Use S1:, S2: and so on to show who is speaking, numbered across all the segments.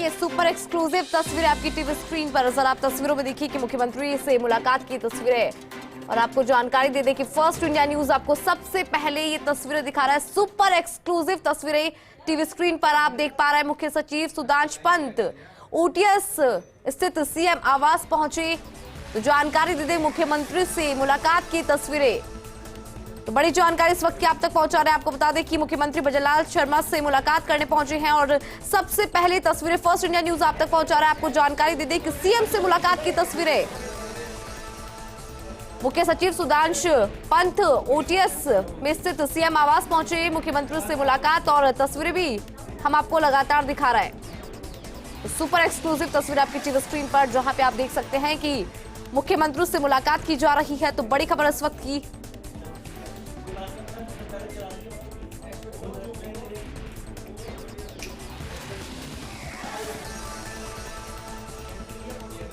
S1: देखिए super exclusive तस्वीरें आपकी टीवी स्क्रीन पर। जरा आप तस्वीरों में देखिए कि मुख्यमंत्री से मुलाकात की तस्वीरें और आपको जानकारी दे दें कि फर्स्ट इंडिया न्यूज आपको सबसे पहले ये तस्वीरें दिखा रहा है। सुपर एक्सक्लूसिव तस्वीरें टीवी स्क्रीन पर आप देख पा रहे हैं। मुख्य सचिव सुधांशु पंत ओटीएस स्थित सीएम आवास पहुंचे तो जानकारी दे दें मुख्यमंत्री से मुलाकात की तस्वीरें। तो बड़ी जानकारी इस वक्त की आप तक पहुंचा रहे हैं। आपको बता दें कि मुख्यमंत्री भजनलाल शर्मा से मुलाकात करने पहुंचे हैं और सबसे पहले तस्वीरें फर्स्ट इंडिया न्यूज आप तक पहुंचा रहा है। आपको जानकारी दे दें कि सीएम से मुलाकात की तस्वीरें। मुख्य सचिव सुधांशु पंत ओटीएस में स्थित सीएम आवास पहुंचे, मुख्यमंत्री से मुलाकात और तस्वीरें भी हम आपको लगातार दिखा रहे हैं। सुपर एक्सक्लूसिव तस्वीर आपकी टीवी स्क्रीन पर जहां पे आप देख सकते हैं कि मुख्यमंत्री से मुलाकात की जा रही है। तो बड़ी खबर इस वक्त की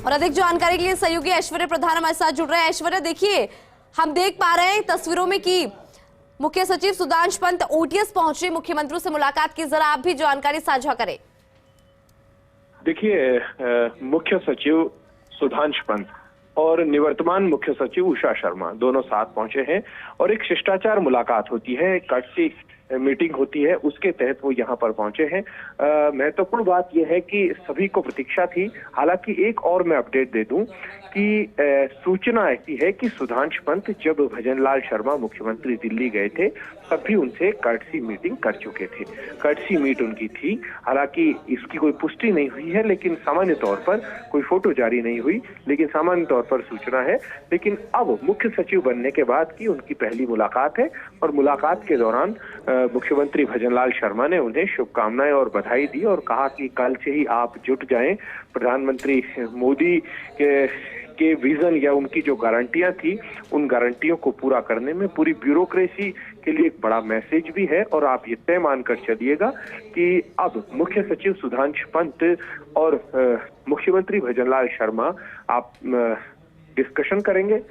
S1: और अधिक जानकारी के लिए सहयोगी ऐश्वर्य प्रधान हमारे साथ जुड़ रहे हैं। ऐश्वर्य, देखिए हम देख पा रहे हैं तस्वीरों में कि मुख्य सचिव सुधांशु पंत ओटीएस पहुंचे, मुख्यमंत्री से मुलाकात की। जरा आप भी जानकारी साझा करें।
S2: देखिए मुख्य सचिव सुधांशु पंत और निवर्तमान मुख्य सचिव उषा शर्मा दोनों साथ पहुंचे हैं और एक शिष्टाचार मुलाकात होती है, कर्टसी मीटिंग होती है, उसके तहत वो यहाँ पर पहुंचे हैं। महत्वपूर्ण बात यह है कि सभी को प्रतीक्षा थी। हालांकि एक और मैं अपडेट दे दूं कि सूचना ऐसी है कि सुधांशु पंत जब भजनलाल शर्मा मुख्यमंत्री दिल्ली गए थे तब भी उनसे कर्टसी मीटिंग कर चुके थे, कर्टसी मीट उनकी थी। हालांकि इसकी कोई पुष्टि नहीं हुई है, लेकिन सामान्य तौर पर कोई फोटो जारी नहीं हुई, लेकिन सामान्य तौर पर सूचना है। लेकिन अब मुख्य सचिव बनने के बाद की उनकी पहली मुलाकात है और मुलाकात के दौरान मुख्यमंत्री भजनलाल शर्मा ने उन्हें शुभकामनाएं और बधाई दी और कहा कि कल से ही आप जुट जाएं। प्रधानमंत्री मोदी के विजन या उनकी जो गारंटियां थी उन गारंटियों को पूरा करने में पूरी ब्यूरोक्रेसी के लिए एक बड़ा मैसेज भी है। और आप ये तय मानकर चलिएगा कि अब मुख्य सचिव सुधांशु पंत और मुख्यमंत्री भजनलाल शर्मा आप डिस्कशन करेंगे।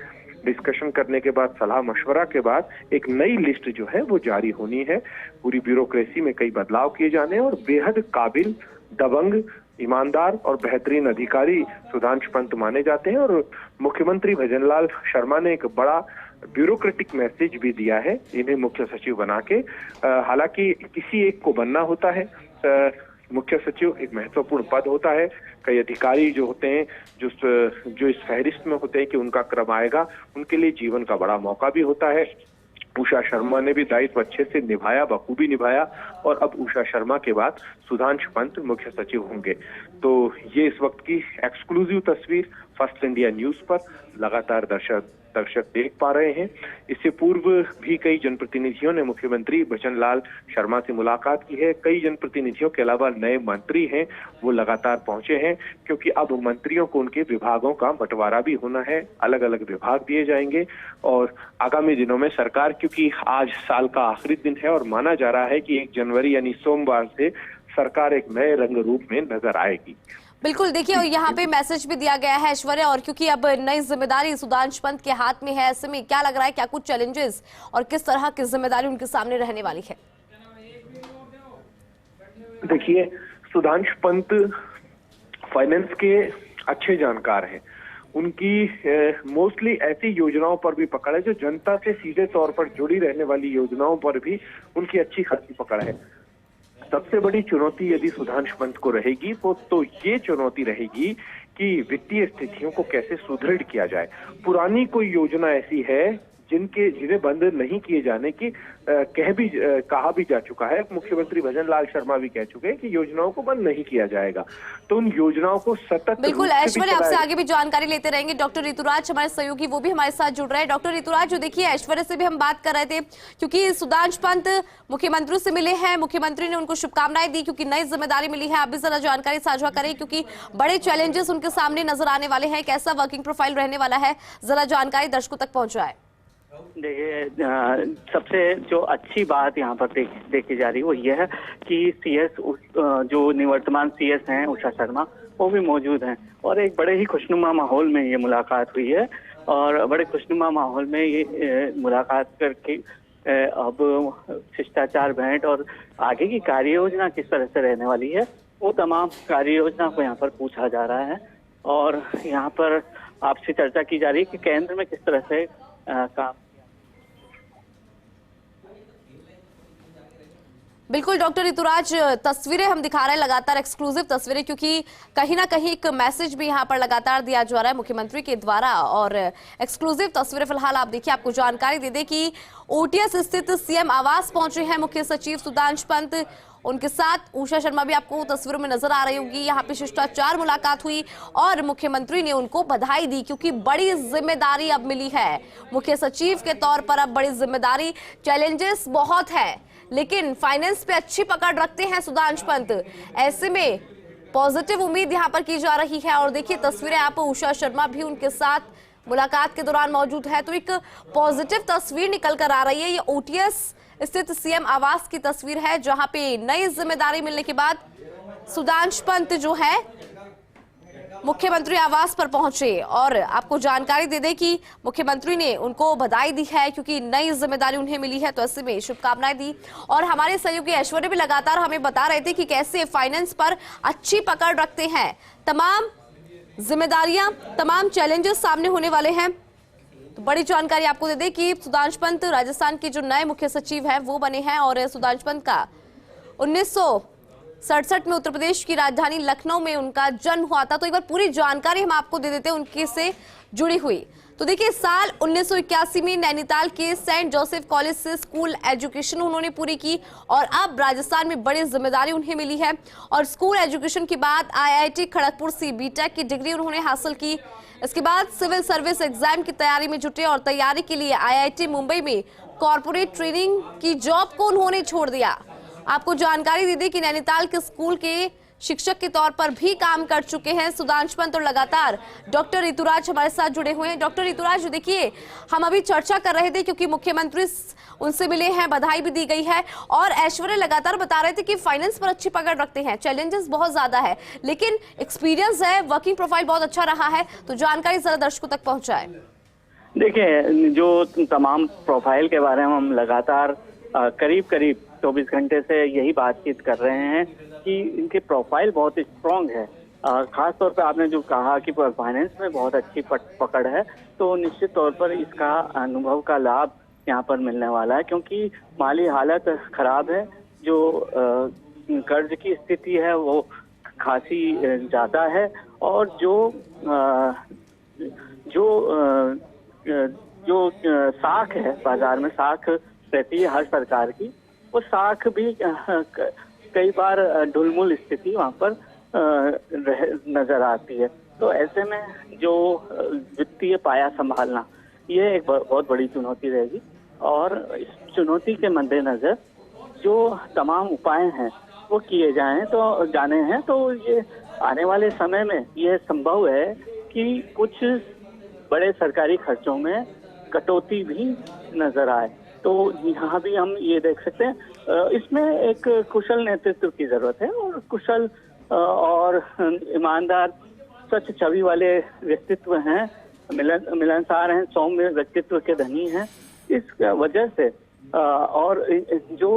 S2: डिस्कशन करने के बाद सलाह मशवरा के बाद एक नई लिस्ट जो है वो जारी होनी है। पूरी ब्यूरोक्रेसी में कई बदलाव किए जाने और बेहद काबिल, दबंग, ईमानदार और बेहतरीन अधिकारी सुधांशु पंत माने जाते हैं। और मुख्यमंत्री भजनलाल शर्मा ने एक बड़ा ब्यूरोक्रेटिक मैसेज भी दिया है इन्हें मुख्य सचिव बना के। हालांकि किसी एक को बनना होता है, मुख्य सचिव एक महत्वपूर्ण पद होता है। कई अधिकारी जो होते हैं जो इस फहरिस्त में होते हैं कि उनका क्रम आएगा, उनके लिए जीवन का बड़ा मौका भी होता है। उषा शर्मा ने भी दायित्व अच्छे से निभाया, बखूबी निभाया और अब उषा शर्मा के बाद सुधांशु पंत मुख्य सचिव होंगे। तो ये इस वक्त की एक्सक्लूसिव तस्वीर फर्स्ट इंडिया न्यूज पर लगातार दर्शक देख पा रहे हैं। इससे पूर्व भी कई जनप्रतिनिधियों ने मुख्यमंत्री भजनलाल शर्मा से मुलाकात की है। कई जनप्रतिनिधियों के अलावा नए मंत्री हैं वो लगातार पहुंचे हैं, क्योंकि अब मंत्रियों को उनके विभागों का बंटवारा भी होना है, अलग अलग विभाग दिए जाएंगे। और आगामी दिनों में सरकार, क्योंकि आज साल का आखिरी दिन है और माना जा रहा है कि 1 जनवरी यानी सोमवार से सरकार एक नए रंग रूप में नजर आएगी।
S1: बिल्कुल, देखिए और यहाँ पे मैसेज भी दिया गया है ऐश्वर्या, और क्योंकि अब नई जिम्मेदारी सुधांशु पंत के हाथ में है, ऐसे में क्या लग रहा है, क्या कुछ चैलेंजेस और किस तरह की जिम्मेदारी उनके सामने रहने वाली है?
S2: देखिए सुधांशु पंत फाइनेंस के अच्छे जानकार हैं। उनकी मोस्टली ऐसी योजनाओं पर भी पकड़ है जो जनता से सीधे तौर पर जुड़ी रहने वाली योजनाओं पर भी उनकी अच्छी खासी पकड़ है। सबसे बड़ी चुनौती यदि सुधांशु पंत को रहेगी तो ये चुनौती रहेगी कि वित्तीय स्थितियों को कैसे सुदृढ़ किया जाए। पुरानी कोई योजना ऐसी है जिन्हें बंद नहीं किए जाने की कहा भी जा चुका है। मुख्यमंत्री भजनलाल शर्मा भी कह चुके हैं कि योजनाओं को बंद नहीं किया जाएगा, तो उन योजनाओं को सतत
S1: बिल्कुल ऐश्वर्या, आपसे आगे भी जानकारी लेते रहेंगे। डॉक्टर ऋतुराज हमारे सहयोगी वो भी हमारे साथ जुड़ रहे हैं। डॉक्टर ऋतुराज, जो देखिए ऐश्वर्या से भी हम बात कर रहे थे, क्योंकि सुधांशु पंत मुख्यमंत्री से मिले हैं, मुख्यमंत्री ने उनको शुभकामनाएं दी क्योंकि नई जिम्मेदारी मिली है। आप भी जरा जानकारी साझा करें क्योंकि बड़े चैलेंजेस उनके सामने नजर आने वाले हैं, कैसा वर्किंग प्रोफाइल रहने वाला है, जरा जानकारी दर्शकों तक पहुंचाए।
S3: देखिए सबसे जो अच्छी बात यहाँ पर देखी जा रही है वो यह है कि सीएस जो निवर्तमान सीएस हैं उषा शर्मा, वो भी मौजूद हैं और एक बड़े ही खुशनुमा माहौल में ये मुलाकात हुई है। और बड़े खुशनुमा माहौल में ये मुलाकात करके अब शिष्टाचार भेंट और आगे की कार्य योजना किस तरह से रहने वाली है वो तमाम कार्य योजना को यहाँ पर पूछा जा रहा है और यहाँ पर आपसे चर्चा की जा रही है कि केंद्र में किस तरह से काम।
S1: बिल्कुल डॉक्टर ऋतुराज, तस्वीरें हम दिखा रहे हैं लगातार, एक्सक्लूसिव तस्वीरें, क्योंकि कहीं ना कहीं एक मैसेज भी यहाँ पर लगातार दिया जा रहा है मुख्यमंत्री के द्वारा। और एक्सक्लूसिव तस्वीरें फिलहाल आप देखिए, आपको जानकारी दे दें कि ओटीएस स्थित सीएम आवास पहुंचे हैं मुख्य सचिव सुधांशु पंत। उनके साथ उषा शर्मा भी आपको तस्वीरों में नजर आ रही होगी। यहाँ पे शिष्टाचार मुलाकात हुई और मुख्यमंत्री ने उनको बधाई दी, क्योंकि बड़ी जिम्मेदारी अब मिली है मुख्य सचिव के तौर पर। अब बड़ी जिम्मेदारी, चैलेंजेस बहुत है, लेकिन फाइनेंस पे अच्छी पकड़ रखते हैं सुधांशु पंत। ऐसे में पॉजिटिव उम्मीद यहाँ पर की जा रही है। और देखिए तस्वीरें आप, उषा शर्मा भी उनके साथ मुलाकात के दौरान मौजूद है, तो एक पॉजिटिव तस्वीर निकल कर आ रही है। ये ओटीएस स्थित सीएम आवास की तस्वीर है, जहां पे नई जिम्मेदारी मिलने के बाद सुधांशु पंत जो है मुख्यमंत्री आवास पर पहुंचे। और आपको जानकारी दे दें कि मुख्यमंत्री ने उनको बधाई दी है, क्योंकि नई जिम्मेदारी उन्हें मिली है, तो ऐसे में शुभकामनाएं दी। और हमारे सहयोगी ऐश्वर्य भी लगातार हमें बता रहे थे कि कैसे फाइनेंस पर अच्छी पकड़ रखते हैं। तमाम जिम्मेदारियां, तमाम चैलेंजेस सामने होने वाले हैं। तो बड़ी जानकारी आपको दे दें कि सुधांशु पंत राजस्थान के जो नए मुख्य सचिव हैं वो बने हैं। और सुधांशु पंत का 1967 में उत्तर प्रदेश की राजधानी लखनऊ में उनका जन्म हुआ था। तो एक बार पूरी जानकारी हम आपको दे देते हैं उनके से जुड़ी हुई। तो देखिए, साल 1981 में नैनीताल के सेंट जोसेफ कॉलेज से स्कूल एजुकेशन उन्होंने पूरी की और अब राजस्थान में बड़ी जिम्मेदारी उन्हें मिली है। और स्कूल एजुकेशन के बाद आईआईटी खड़गपुर से बीटेक की डिग्री उन्होंने हासिल की। इसके बाद सिविल सर्विस एग्जाम की तैयारी में जुटे और तैयारी के लिए आईआईटी मुंबई में कॉर्पोरेट ट्रेनिंग की जॉब को उन्होंने छोड़ दिया। आपको जानकारी दे दी कि नैनीताल के स्कूल के शिक्षक के तौर पर भी काम कर चुके हैं सुधांशु पंत। और लगातार डॉक्टर ऋतुराज हमारे साथ जुड़े हुए हैं। डॉक्टर ऋतुराज, देखिए हम अभी चर्चा कर रहे थे क्योंकि मुख्यमंत्री उनसे मिले हैं, बधाई भी दी गई है। और ऐश्वर्य लगातार बता रहे थे कि फाइनेंस पर अच्छी पकड़ रखते हैं, चैलेंजेस बहुत ज्यादा है, लेकिन एक्सपीरियंस है, वर्किंग प्रोफाइल बहुत अच्छा रहा है। तो जानकारी जरा दर्शकों तक पहुंचाए।
S3: देखिए, जो तमाम प्रोफाइल के बारे में हम लगातार करीब 24 घंटे से यही बातचीत कर रहे हैं कि इनके प्रोफाइल बहुत स्ट्रांग है। खास तौर पे आपने जो कहा कि फाइनेंस में बहुत अच्छी पकड़ है, तो निश्चित तौर पर इसका अनुभव का लाभ यहाँ पर मिलने वाला है, क्योंकि माली हालत खराब है। जो कर्ज की स्थिति है वो खासी ज्यादा है और जो साख है, बाजार में साख रहती है हर सरकार की, वो साख भी कई बार ढुलमुल स्थिति वहाँ पर नजर आती है। तो ऐसे में जो वित्तीय पाया संभालना, ये एक बहुत बड़ी चुनौती रहेगी। और इस चुनौती के मद्देनजर जो तमाम उपाय हैं वो किए जाने हैं, तो ये आने वाले समय में ये संभव है कि कुछ बड़े सरकारी खर्चों में कटौती भी नजर आए। तो यहाँ भी हम ये देख सकते हैं, इसमें एक कुशल नेतृत्व की जरूरत है और कुशल और ईमानदार, सच छवि वाले व्यक्तित्व हैं, मिलनसार हैं, सौम्य व्यक्तित्व के धनी हैं। इस वजह से और जो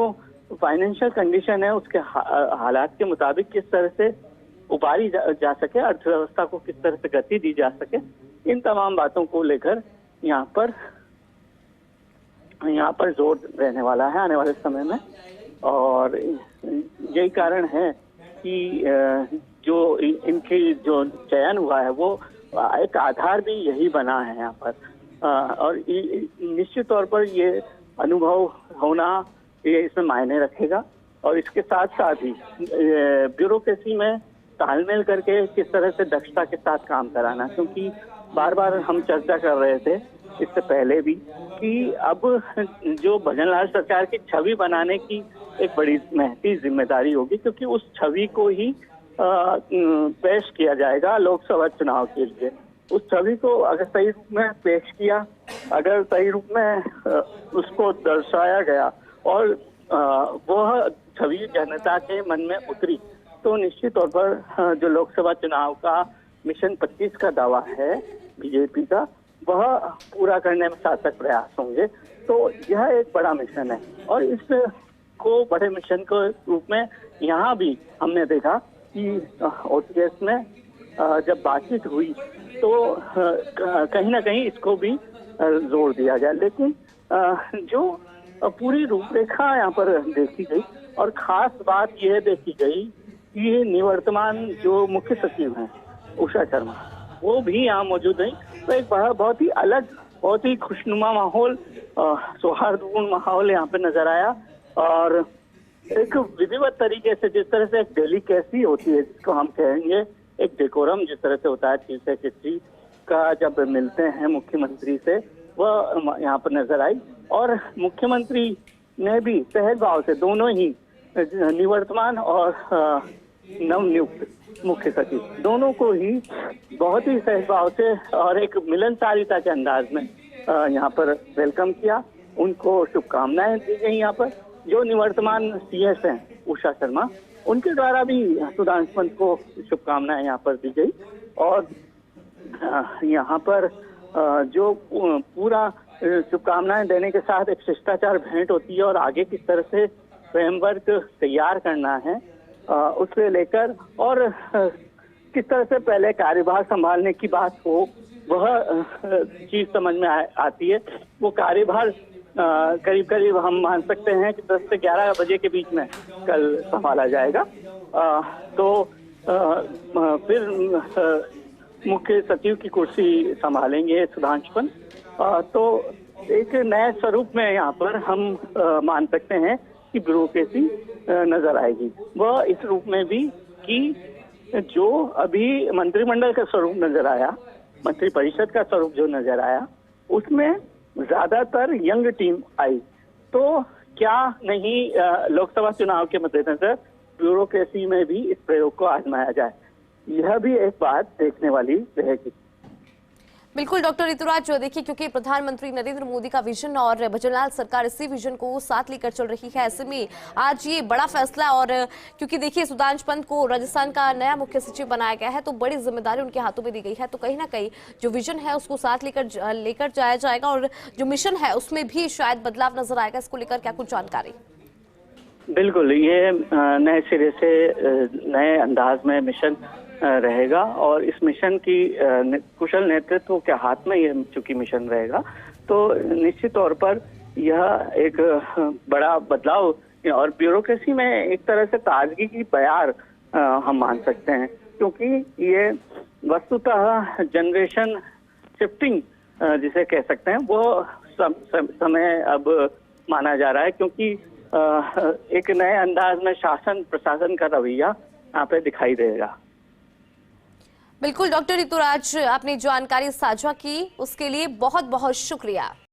S3: फाइनेंशियल कंडीशन है उसके हालात के मुताबिक किस तरह से उबारी जा सके, अर्थव्यवस्था को किस तरह से गति दी जा सके, इन तमाम बातों को लेकर यहाँ पर जोर रहने वाला है आने वाले समय में। और यही कारण है कि जो इनकी जो चयन हुआ है वो एक आधार भी यही बना है यहाँ पर। और निश्चित तौर पर ये अनुभव होना ये इसमें मायने रखेगा। और इसके साथ साथ ही ब्यूरोक्रेसी में तालमेल करके किस तरह से दक्षता के साथ काम कराना, क्योंकि बार बार हम चर्चा कर रहे थे इससे पहले भी कि अब जो भजनलाल सरकार की छवि बनाने की एक बड़ी महती जिम्मेदारी होगी, क्योंकि उस छवि को ही पेश किया जाएगा लोकसभा चुनाव के लिए। उस छवि को अगर सही रूप में पेश किया, अगर सही रूप में उसको दर्शाया गया और वह छवि जनता के मन में उतरी, तो निश्चित तौर पर जो लोकसभा चुनाव का मिशन 25 का दावा है बीजेपी का, वह पूरा करने में सार्थक प्रयास होंगे। तो यह एक बड़ा मिशन है और इसको बड़े मिशन के रूप में यहाँ भी हमने देखा की ओटीएस में जब बातचीत हुई तो कहीं ना कहीं इसको भी जोर दिया गया। लेकिन जो पूरी रूपरेखा यहाँ पर देखी गई और खास बात यह देखी गई कि निवर्तमान जो मुख्य सचिव हैं उषा शर्मा, वो भी यहाँ मौजूद हैं। तो एक बहुत ही अलग, बहुत ही खुशनुमा माहौल, सौहार्दपूर्ण माहौल यहाँ पे नजर आया। और एक विधिवत तरीके से, जिस तरह से एक डेलिकेसी होती है जिसको हम कहेंगे, एक डेकोरम जिस तरह से होता है चीफ सेक्रेटरी का जब मिलते हैं मुख्यमंत्री से, वह यहाँ पर नजर आई। और मुख्यमंत्री ने भी सहज भाव से दोनों ही निवर्तमान और नवनियुक्त मुख्य सचिव दोनों को ही बहुत ही सहज भाव से और एक मिलनसारिता के अंदाज में यहाँ पर वेलकम किया। उनको शुभकामनाएं दी गई। यहाँ पर जो निवर्तमान सीएस हैं उषा शर्मा, उनके द्वारा भी सुधांशु पंत को शुभकामनाएं यहाँ पर दी गई। और यहाँ पर जो पूरा शुभकामनाएं देने के साथ एक शिष्टाचार भेंट होती है और आगे किस तरह से फ्रेमवर्क तैयार करना है उससे लेकर और किस तरह से पहले कार्यभार संभालने की बात हो, वह चीज समझ में आती है। वो कार्यभार करीब करीब हम मान सकते हैं कि 10 से 11 बजे के बीच में कल संभाला जाएगा। तो फिर मुख्य सचिव की कुर्सी संभालेंगे सुधांशु पंत। तो एक नए स्वरूप में यहाँ पर हम मान सकते हैं कि ब्यूरोक्रेसी नजर आएगी। वह इस रूप में भी कि जो अभी मंत्रिमंडल का स्वरूप नजर आया, मंत्रिपरिषद का स्वरूप जो नजर आया, उसमें ज्यादातर यंग टीम आई। तो क्या नहीं लोकसभा चुनाव के मद्देनजर ब्यूरोक्रेसी में भी इस प्रयोग को आजमाया जाए, यह भी एक बात देखने वाली रहेगी।
S1: बिल्कुल डॉक्टर ऋतुराज, देखिए क्योंकि प्रधानमंत्री नरेंद्र मोदी का विजन और भजनलाल सरकार इसी विजन को साथ लेकर चल रही है, ऐसे में आज ये बड़ा फैसला। और क्योंकि देखिए सुधांशु पंत को राजस्थान का नया मुख्य सचिव बनाया गया है, तो बड़ी जिम्मेदारी उनके हाथों में दी गई है। तो कहीं ना कहीं जो विजन है उसको साथ लेकर जाया जाएगा और जो मिशन है उसमें भी शायद बदलाव नजर आएगा। इसको लेकर क्या कुछ जानकारी?
S3: बिल्कुल, ये नए सिरे से नए अंदाज में मिशन रहेगा और इस मिशन की कुशल नेतृत्व के हाथ में यह चूंकि मिशन रहेगा, तो निश्चित तौर पर यह एक बड़ा बदलाव और ब्यूरोक्रेसी में एक तरह से ताजगी की बयार हम मान सकते हैं। क्योंकि ये वस्तुतः जनरेशन शिफ्टिंग जिसे कह सकते हैं, वो समय अब माना जा रहा है। क्योंकि एक नए अंदाज में शासन प्रशासन का रवैया यहाँ पे दिखाई देगा।
S1: बिल्कुल डॉक्टर ऋतुराज, आपने जानकारी साझा की उसके लिए बहुत बहुत शुक्रिया।